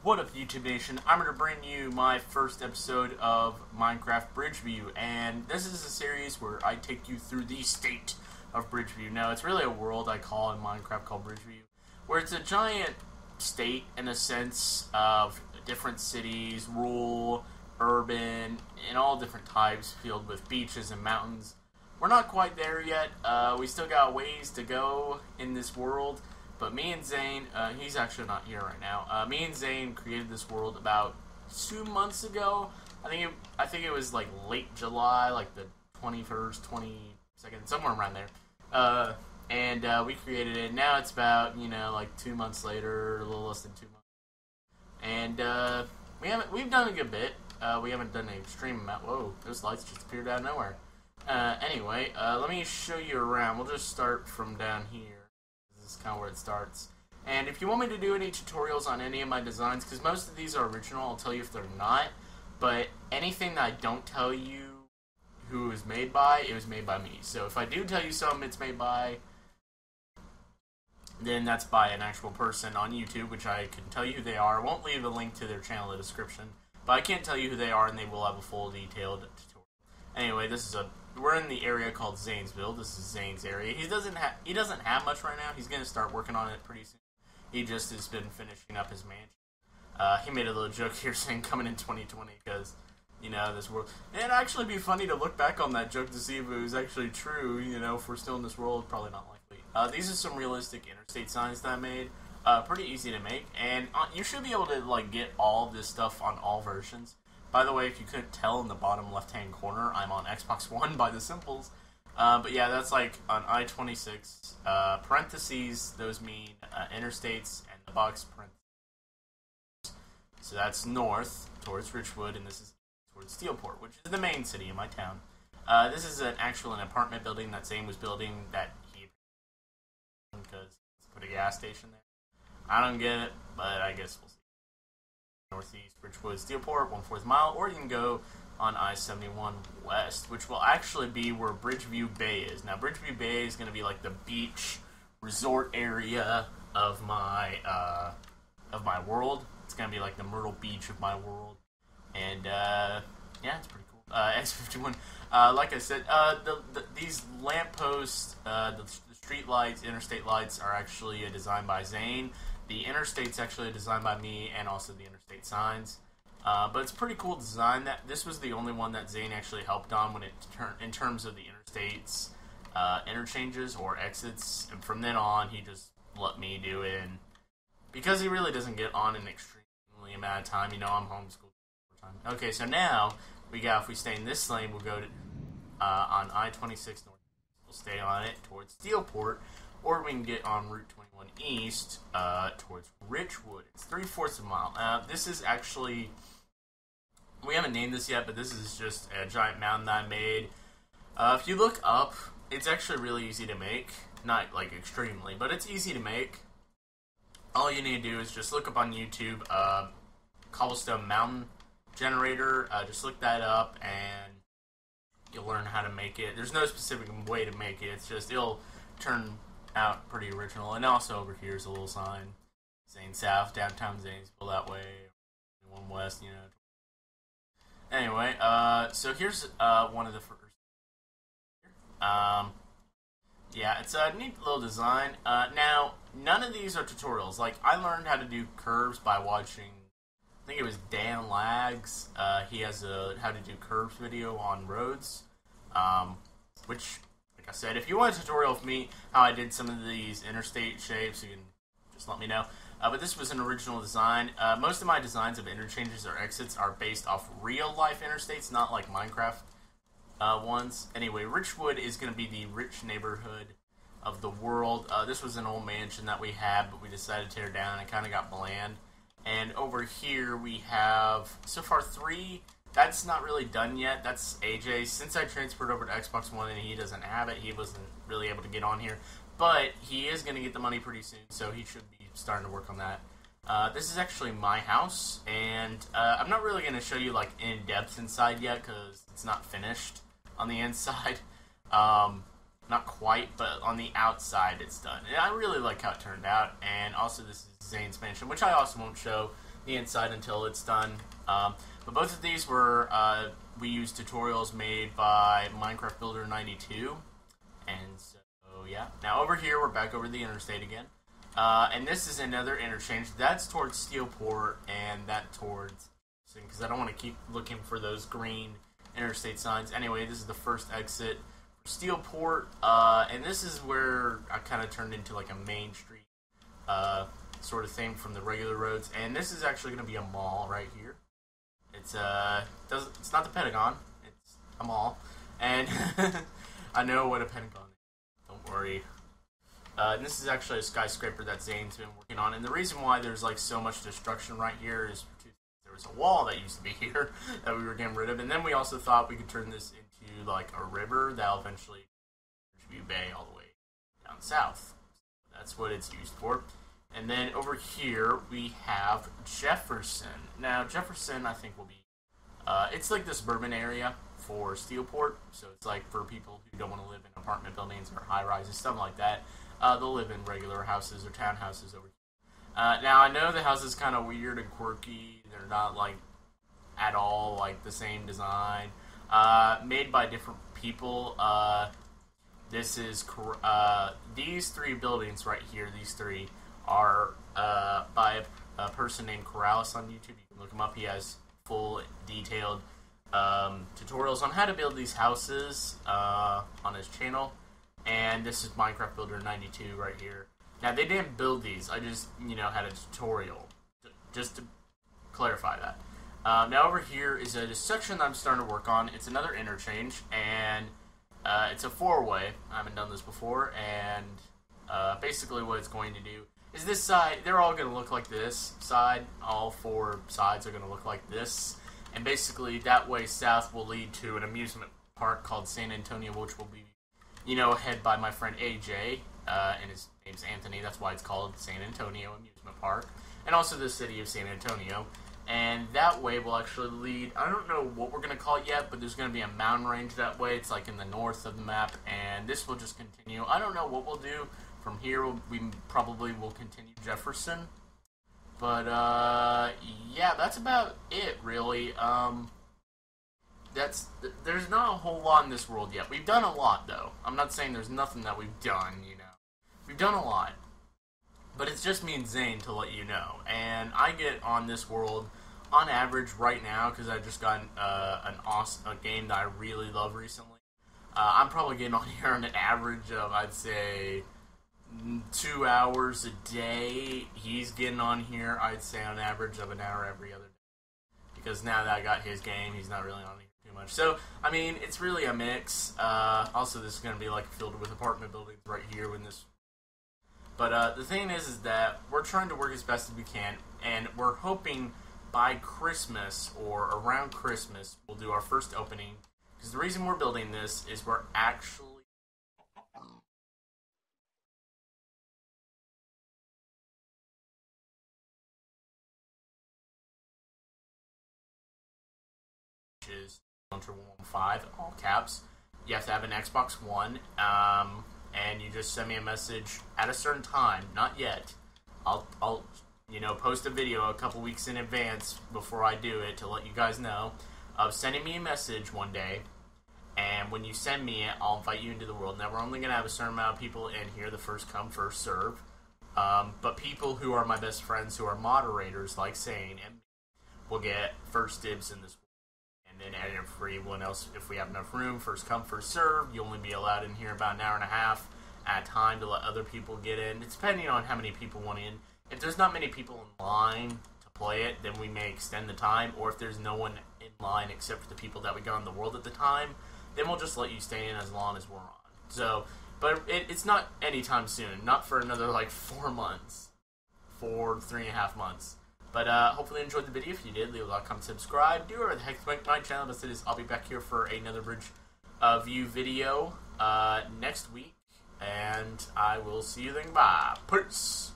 What up, YouTube Nation? I'm going to bring you my first episode of Minecraft BridgeView, and this is a series where I take you through the state of BridgeView. Now, it's really a world I call in Minecraft called BridgeView, where it's a giant state in a sense of different cities, rural, urban, and all different types, filled with beaches and mountains. We're not quite there yet. We still got ways to go in this world. But me and Zane, he's actually not here right now. Me and Zane created this world about 2 months ago. I think it was like late July, like the 21st, 22nd, somewhere around there. And we created it. Now it's about, like 2 months later, a little less than 2 months. And we've done a good bit. We haven't done an extreme amount. Whoa, those lights just appeared out of nowhere. Anyway, let me show you around. We'll just start from down here. This is kind of where it starts. And if you want me to do any tutorials on any of my designs, because most of these are original, I'll tell you if they're not. But anything that I don't tell you who it was made by, it was made by me. So if I do tell you something it's made by, then that's by an actual person on YouTube, which I can tell you who they are. I won't leave a link to their channel in the description, but I can't tell you who they are, and they will have a full detailed tutorial. Anyway, we're in the area called Zanesville. This is Zane's area. He doesn't have much right now. He's gonna start working on it pretty soon. He just has been finishing up his mansion. He made a little joke here saying coming in 2020 because this world. It'd actually be funny to look back on that joke to see if it was actually true. If we're still in this world, probably not likely. These are some realistic interstate signs that I made. Pretty easy to make, and you should be able to get all of this stuff on all versions. By the way, if you couldn't tell in the bottom left-hand corner, I'm on Xbox One by the simples. But yeah, that's like on I-26. Parentheses, those mean interstates, and the box parentheses. So that's north, towards Richwood, and this is towards Steelport, which is the main city in my town. This is an apartment building that Zane was building that he because he put a gas station there. I don't get it, but I guess we'll see. Northeast, Bridgewood, Steelport, 1/4 mile, or you can go on I-71 west, which will actually be where Bridgeview Bay is. Now, Bridgeview Bay is going to be like the beach resort area of my world. It's going to be like the Myrtle Beach of my world, and yeah, it's pretty cool. X51. Like I said, these lampposts, the street lights, interstate lights are actually designed by Zane. The interstate's actually designed by me, and also the interstate signs. But it's a pretty cool design. This was the only one that Zane actually helped on when in terms of the interstates interchanges or exits. And from then on, he just let me do it. And because he really doesn't get on an extremely amount of time, I'm homeschooled. Okay, so now if we stay in this lane, we'll go to on I-26 north. We'll stay on it towards Steelport. Or we can get on Route 21 East towards Richwood. It's 3/4 mile. This is actually, we haven't named this yet, but this is just a giant mountain that I made. If you look up, it's actually really easy to make. Not like extremely, but it's easy to make. All you need to do is just look up on YouTube, cobblestone mountain generator. Just look that up and you'll learn how to make it. There's no specific way to make it. It's just, it'll turn out pretty original. And also over here is a little sign, Zane South, downtown Zanesville that way, one west, Anyway, so here's one of the first. Yeah, it's a neat little design. Now, none of these are tutorials. Like, I learned how to do curves by watching, I think it was Dan Lags. He has a how to do curves video on roads, which, like I said, if you want a tutorial of me, how I did some of these interstate shapes, you can just let me know. But this was an original design. Most of my designs of interchanges or exits are based off real-life interstates, not like Minecraft ones. Anyway, Richwood is going to be the rich neighborhood of the world. This was an old mansion that we had, but we decided to tear down. It kind of got bland. And over here we have, so far, 3. That's not really done yet. That's AJ. Since I transferred over to Xbox One and he doesn't have it, he wasn't really able to get on here. But he is going to get the money pretty soon, so he should be starting to work on that. This is actually my house, and I'm not really going to show you in depth inside yet because it's not finished on the inside. Not quite, but on the outside it's done. And I really like how it turned out, and also this is Zane's mansion, which I also won't show the inside until it's done. But both of these were, we used tutorials made by Minecraft Builder 92. And so, yeah. Now over here, we're back over the interstate again. And this is another interchange. That's towards Steelport, and that towards... because I don't want to keep looking for those green interstate signs. Anyway, this is the first exit for Steelport, and this is where I kind of turned into like a main street sort of thing from the regular roads. And this is actually going to be a mall right here. It's not the Pentagon. It's a mall, and I know what a Pentagon is. Don't worry. And this is actually a skyscraper that Zane's been working on. And the reason why there's like so much destruction right here is there was a wall that used to be here that we were getting rid of. And then we also thought we could turn this into like a river that'll eventually BridgeView Bay all the way down south. That's what it's used for. And then over here we have Jefferson. Now Jefferson I think will be, it's like the suburban area for Steelport. So it's like for people who don't want to live in apartment buildings or high rises, stuff like that. They'll live in regular houses or townhouses over here. Now, I know the house is kind of weird and quirky. They're not, like, at all, like, the same design. Made by different people. This is, these three buildings right here, these three, are by a person named Corrales on YouTube. You can look him up. He has full, detailed tutorials on how to build these houses on his channel. And this is Minecraft Builder 92 right here. Now, they didn't build these. I just, had a tutorial. Just to clarify that. Now, over here is a section that I'm starting to work on. It's another interchange, and it's a four-way. I haven't done this before, and basically what it's going to do is this side, they're all going to look like this side. All four sides are going to look like this. And basically, that way south will lead to an amusement park called San Antonio, which will be head by my friend AJ, and his name's Anthony. That's why it's called San Antonio Amusement Park. And also the city of San Antonio. And that way will actually lead, I don't know what we're going to call it yet, but there's going to be a mountain range that way. It's like in the north of the map, and this will just continue. I don't know what we'll do. From here, we probably will continue Jefferson. But, yeah, that's about it, really. There's not a whole lot in this world yet. We've done a lot, though. I'm not saying there's nothing that we've done, We've done a lot. But it's just me and Zane to let you know. And I get on this world, on average, right now, because I just got a game that I really love recently. I'm probably getting on here on an average of, I'd say, 2 hours a day. He's getting on here, I'd say, on average of an hour every other day. Because now that I got his game, he's not really on here too much. So, I mean, it's really a mix. Also, this is going to be like filled with apartment buildings right here when this... But the thing is that we're trying to work as best as we can, and we're hoping by Christmas or around Christmas we'll do our first opening. Because the reason we're building this is we're actually... is 115, all caps. You have to have an Xbox One, and you just send me a message at a certain time. Not yet. I'll post a video a couple weeks in advance before I do it to let you guys know of sending me a message one day. And when you send me it, I'll invite you into the world. Now, we're only going to have a certain amount of people in here, the first come, first serve. But people who are my best friends, who are moderators, like Zane, and will get first dibs in this. And then for everyone else, if we have enough room, first come, first serve. You only be allowed in here about an hour and a half at a time to let other people get in. It's depending on how many people want in. If there's not many people in line to play it, then we may extend the time. Or if there's no one in line except for the people that we got in the world at the time, then we'll just let you stay in as long as we're on. So, but it's not anytime soon. Not for another, 4 months. 3.5 months. But hopefully you enjoyed the video. If you did, leave a like, comment, subscribe. Do whatever the heck to make my channel. But I'll be back here for another BridgeView video next week. And I will see you then. Bye. Peace.